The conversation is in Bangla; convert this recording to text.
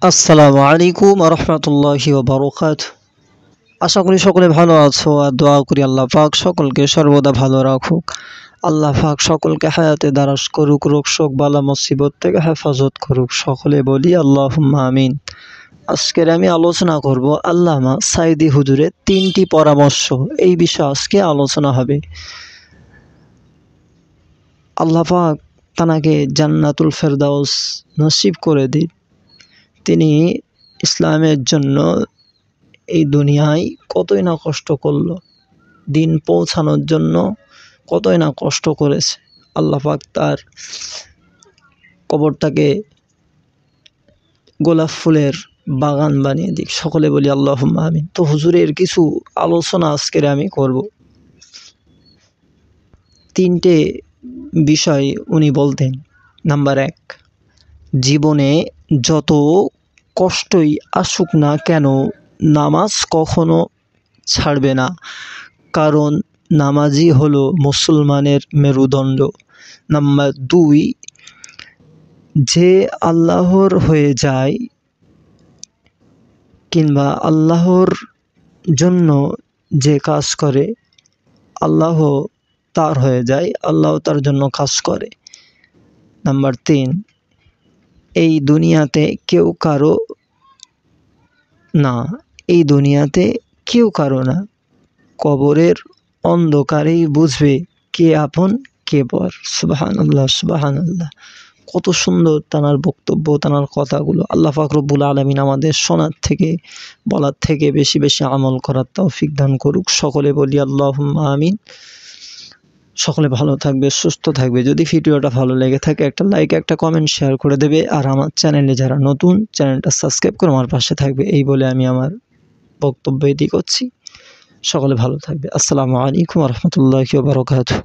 আসসালামু আলাইকুম রহমতুল্লাহি ওয়া বারাকাতুহু। আশা করি সকলে ভালো আছো আর দোয়া করি আল্লাহ পাক সকলকে সর্বদা ভালো রাখুক। আল্লাহ পাক সকলকে হায়াতে দারাজ করুক, রোগ শোক বালা মুসিবত থেকে হেফাজত করুক। সকলে বলি আল্লাহুম্মা আমিন। আজকের আমি আলোচনা করব আল্লামা সাঈদী হুজুরের 3টি পরামর্শ। এই বিষয়ে আজকে আলোচনা হবে। আল্লাহ পাক তানাকে জান্নাতুল ফেরদাউস নসিব করে দিন। তিনি ইসলামের জন্য এই দুনিয়ায় কতই না কষ্ট করলো, দিন পৌঁছানোর জন্য কতই না কষ্ট করেছে। আল্লাহ পাক তার কবরটাকে গোলাপ ফুলের বাগান বানিয়ে দিক। সকলে বলি আল্লাহুম্মা আমিন। তো হুজুরের কিছু আলোচনা আজকের আমি করব। 3টে বিষয় উনি বলতেন। নাম্বার 1, জীবনে যত কষ্টই আসুক না কেন নামাজ কখনো ছাড়বে না, কারণ নামাজই হলো মুসলমানের মেরুদণ্ড। নাম্বার 2, যে আল্লাহর হয়ে যায় কিংবা আল্লাহর জন্য যে কাজ করে আল্লাহ তার হয়ে যায়, আল্লাহ তার জন্য কাজ করে। নাম্বার 3, এই দুনিয়াতে কেউ কারো না, এই দুনিয়াতে কেউ কারো না। কবরের অন্ধকারেই বুঝবে কে আপন কে পর। সুবহানাল্লাহ, সুবহানাল্লাহ। কত সুন্দর তানার বক্তব্য, তানার কথাগুলো। আল্লাহ পাক রব্বুল আলামিন আমাদের শোনার থেকে বলার থেকে বেশি বেশি আমল করার তৌফিক দান করুক। সকলে বলি আল্লাহুম্মা আমিন। সকলে ভালো থাকবে, সুস্থ থাকবে। যদি ভিডিওটা ভালো লেগে থাকে একটা লাইক, একটা কমেন্ট, শেয়ার করে দেবে। আর আমার চ্যানেলে যারা নতুন, চ্যানেলটা সাবস্ক্রাইব করে আমার পাশে থাকবে। এই বলে আমি আমার বক্তব্য এটি করছি। সকলে ভালো থাকবে। আসসালামু আলাইকুম রহমতুল্লাহি ওয়া বারাকাতুহু।